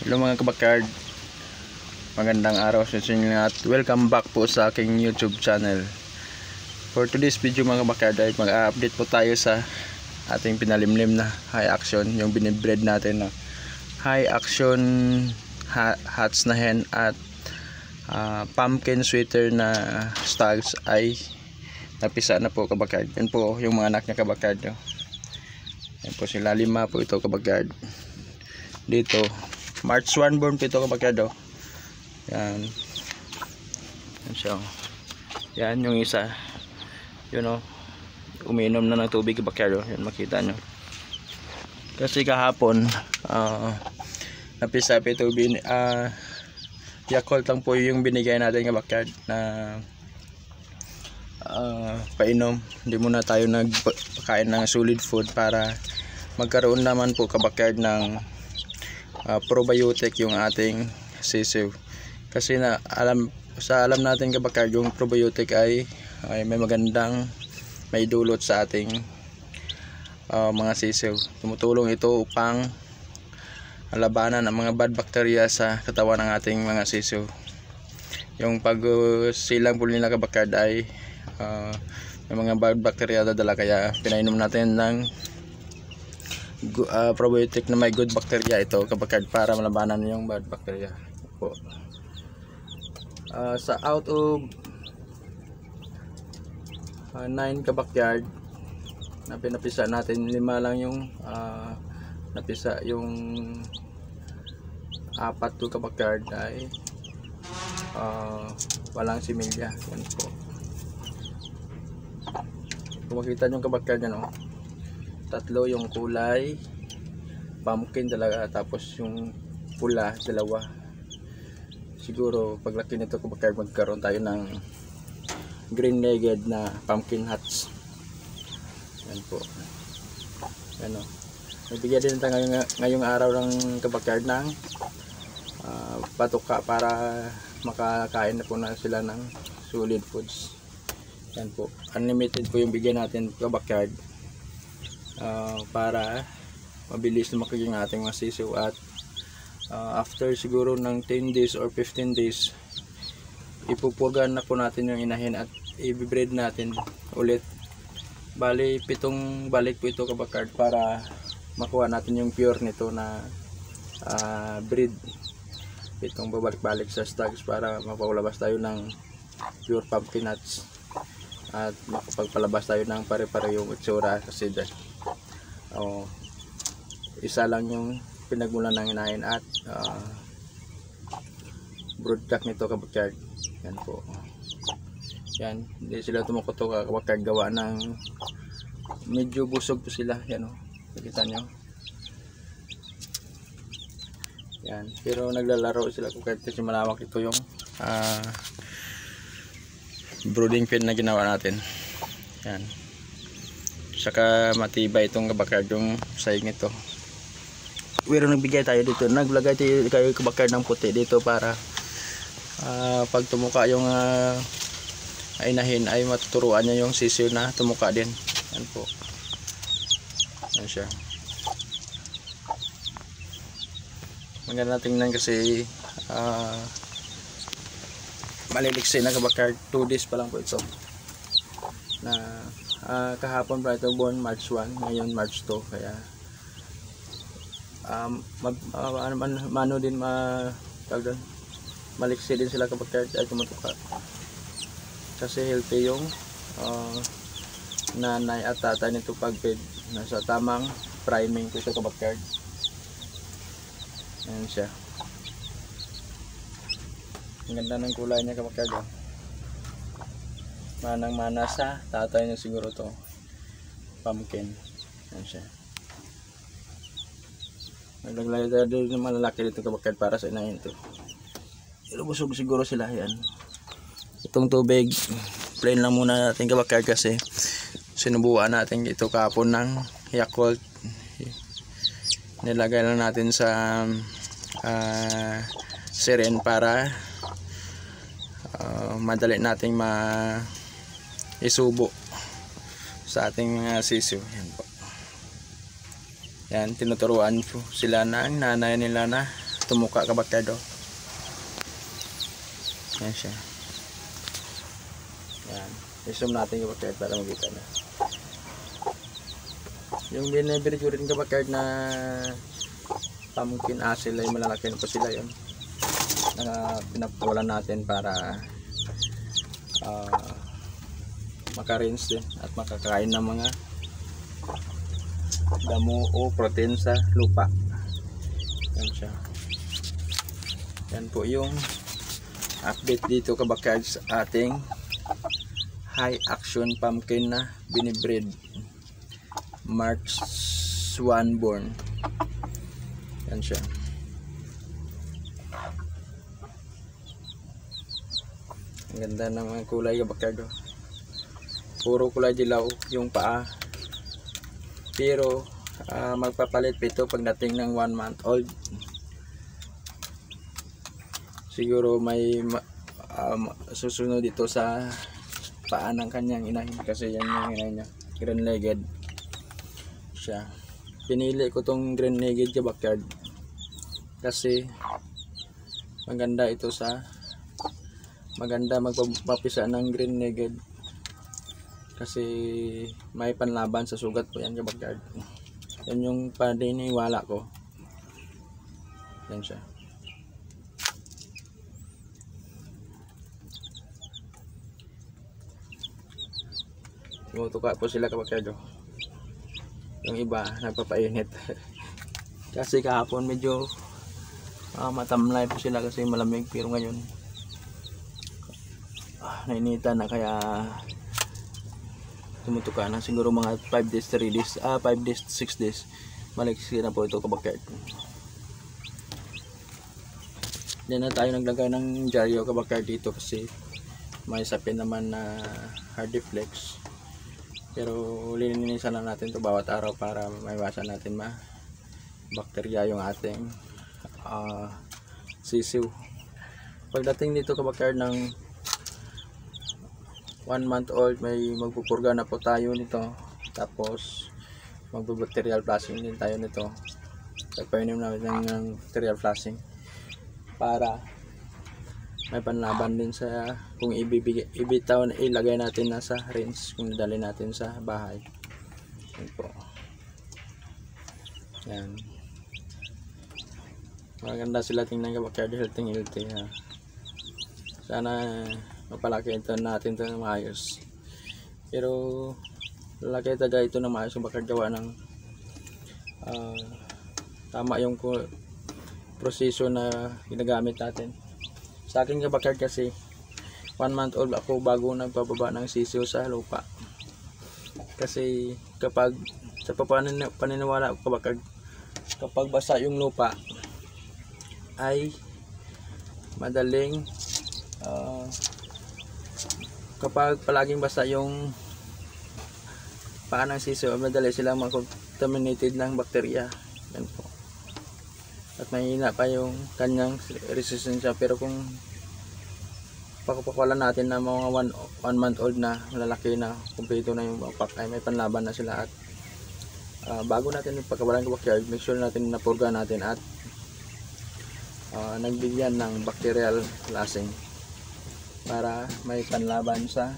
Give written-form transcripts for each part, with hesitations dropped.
Hello mga kabakard, magandang araw sa inyo at welcome back po sa aking YouTube channel. For today's video mga kabakard ay mag-update po tayo sa ating pinalimlim na high action, yung binibreed natin na high action hats na hen at pumpkin sweater na stags ay napisa na po kabakard. Yan po yung mga anak niya kabakard. Yan po sila, 5 po ito kabakard. Dito March 1 born po ito kabakard. Yan. Yan siya. Yan yung isa. Yun umiinom na ng tubig kabakard. Yan makita nyo. Kasi kahapon napisa po ito Yakult lang po yung binigay natin kabakard na painom. Hindi muna tayo nagpakain ng solid food para magkaroon naman po kabakard ng probiotic yung ating sisiw. Kasi alam natin kabakard yung probiotic ay may magandang may dulot sa ating mga sisiw. Tumutulong ito upang labanan ang mga bad bacteria sa katawan ng ating mga sisiw. Yung pag silang po nila kabakard ay may mga bad bacteria dadala, kaya pinainom natin ng probiotic na may good bacteria ito kabakard para malabanan yung bad bacteria po. Sa out of 9 kabakard na pinapisa natin, 5 lang yung napisa. Yung 4 to kabakard ay walang similya. Yan po. Kung makita nyo kabakard yan, 3 yung kulay pumpkin talaga, tapos yung pula 2. Siguro paglaki nito kabakard magkaroon tayo ng green legged na pumpkin hats. Yan po. Yan nagbigay din tayo ngayong araw ng kabakard ng patuka para makakain na po na sila ng solid foods. Yan po, unlimited po yung bigyan natin kabakard para mabilis lumaki yung ating mga sisiw. At after siguro ng 10 days or 15 days ipupugan na po natin yung inahin at i-breed natin ulit. Bali 7 balik po ito kabakard para makuha natin yung pure nito na breed. 7 babalik-balik sa stags para mapapalabas tayo ng pure pumpkin nuts at makapagpalabas tayo ng pare-parehong itsura. Kasi isa lang yung pinagmulan ng inahin at broodcock nito kabakard. Yan po. Yan, hindi sila tumukutok kabakard, gawa ng medyo busog po sila. Yan nakita nyo. Yan, pero naglalaro sila kabakard kasi malawak ito yung brooding pen na ginawa natin. Yan, saka matibay itong kabakard yung sahig nito. Pero nagbigay tayo dito, naglagay tayo kabakard ng puti dito para pag tumuka yung inahin ay matuturuan niya yung sisiw na tumuka din. Yan po. Yan siya. Maganda tingnan kasi maliliksi na kabakard. 2 days pa lang po ito na kahapon pa ito born March 1, ngayon March 2, kaya mano din maliksi din sila kabakard ay tumutuka kasi healthy yung nanay at tatay nito pag feed. Nasa tamang priming ko ito kabakard. Ayan siya. Ang ganda ng kulay niya kabakard. Manang mana sa tatay niya siguro to pumpkin. Ayan siya. Naglagay tayo din ng malalaki dito kabakard para sa inahin ito. Ilubusog siguro sila. Yan, itong tubig plain lang muna natin kabakard kasi sinubuan natin ito kahapon ng Yakult. Nilagay lang natin sa siren para madali nating isubo sa ating sisiw. Yan po. Yan, tinuturuan po sila ng nanay nila na tumuka kabakyard. Yan siya. Yan. I-zoom natin kabakyard para makita na. Yung binibiryo rin kabakyard na pumpkin asil ay malalaki na po sila yun. Pinapawalan natin para maka-rinse din at makakain ng mga damo o protein sa lupa. Yan siya. Yan po yung update dito kabakyard sa ating high action pumpkin na binibreed March 1 born. Yan siya. Ang ganda ng mga kulay kabakyard. Puro kulay dilaw yung paa. Pero magpapalit pa ito pagdating ng 1 month old. Siguro may susunod dito sa paa ng kanyang inahin kasi yan yung inahin niya, green legged siya. Pinili ko tong green legged kabakyard kasi maganda ito maganda magpapisa ng green legged kasi may panlaban sa sugat po yan kabakyard. Yan yung paniniwala ko. Yan siya. Tumutuka po sila kabakyard. Yung iba nagpapainit kasi kahapon medyo matamlay po sila kasi malamig, pero ngayon nainitan na kaya tumutuka na. Siguro mga 5 days, 3 days, 5 days, 6 days maliksi na po ito kabakyard. Diyan na tayo naglagay ng dyaryo kabakyard dito kasi may sapin naman na hardiflex. Pero lilinisan lang natin ito bawat araw para maiwasan natin bakterya yung ating sisiw. Pagdating dito kabakyard ng 1 month old, may magpupurga na po tayo nito. Tapos magbabacterial flushing din tayo nito. Pagpainom natin ng bacterial flushing para may panlaban din sa kung ibitaw na ilagay natin na sa rinse, kung nadali natin sa bahay. Yan po. Yan. Maganda sila tingnan kabakyard, healthy ha. Sana mapalaki ito natin ito ng maayos. Pero lalaki talaga ito ng maayos kabakyard, gawa ng tama yung proseso na ginagamit natin. Sa akin kabakyard kasi 1 month old ako bago nagpababa ng sisiw sa lupa. Kasi kapag sa paniniwala ko kabakyard, kapag basa yung lupa ay madaling kapag palaging basa yung paa ng sisiw, madali silang contaminated ng bakterya. Yan po. At mahina pa yung kanyang resistensya. Pero kung pakapakawalan natin na mga 1 month old na lalaki na, kumpleto na yung backpack, ay may panlaban na sila. At bago natin ipakawalan ng backyard, make sure natin napurga natin at nagbigyan ng bacterial flushing para may panlaban sa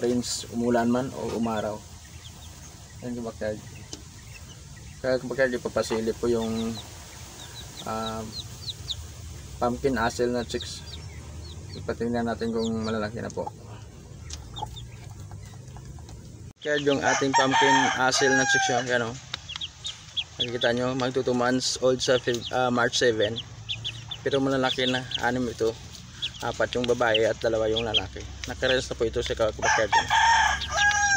rains, umulan man o umaraw. Yan yung backyard. Kaya kabakyard, ipapasilip po yung pumpkin asil na chicks. Ipatingnan natin kung malalaki na po. Kaya yung ating pumpkin asil na chicks yun, ano, nakikita nyo, magto 2 months old sa March 7. Pero malalaki na, 6 ito. 4 yung babae at 2 yung lalaki. Nakareels na po ito sa kabakyard.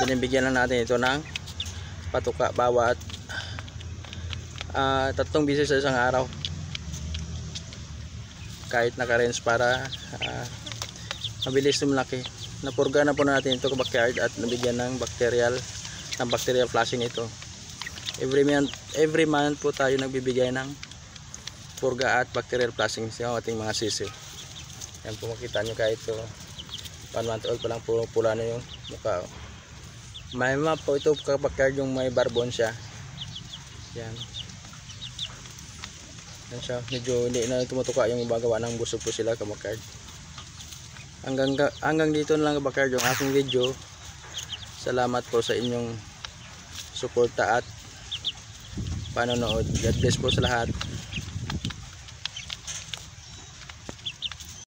Binibigyan lang natin ito ng patuka bawat 3 bisis sa isang araw. Kahit naka-rinse para mabilis lumaki. Napurga na po natin ito kabakyard at nabigyan ng bacterial flushing ito. Every month po tayo nagbibigay ng purga at bacterial flushing sa ating mga sisiw. Yan po, makita nyo kahit ito 1 month old pa lang, pula na yung mukha. May map po ito kabakyard, yung may barbon siya. Yan. Yan siya, medyo hindi na tumutuka yung ibagawa ng busog po sila kabakard. Hanggang dito na lang kabakard yung aking video. Salamat po sa inyong suporta at panonood. God bless po sa lahat.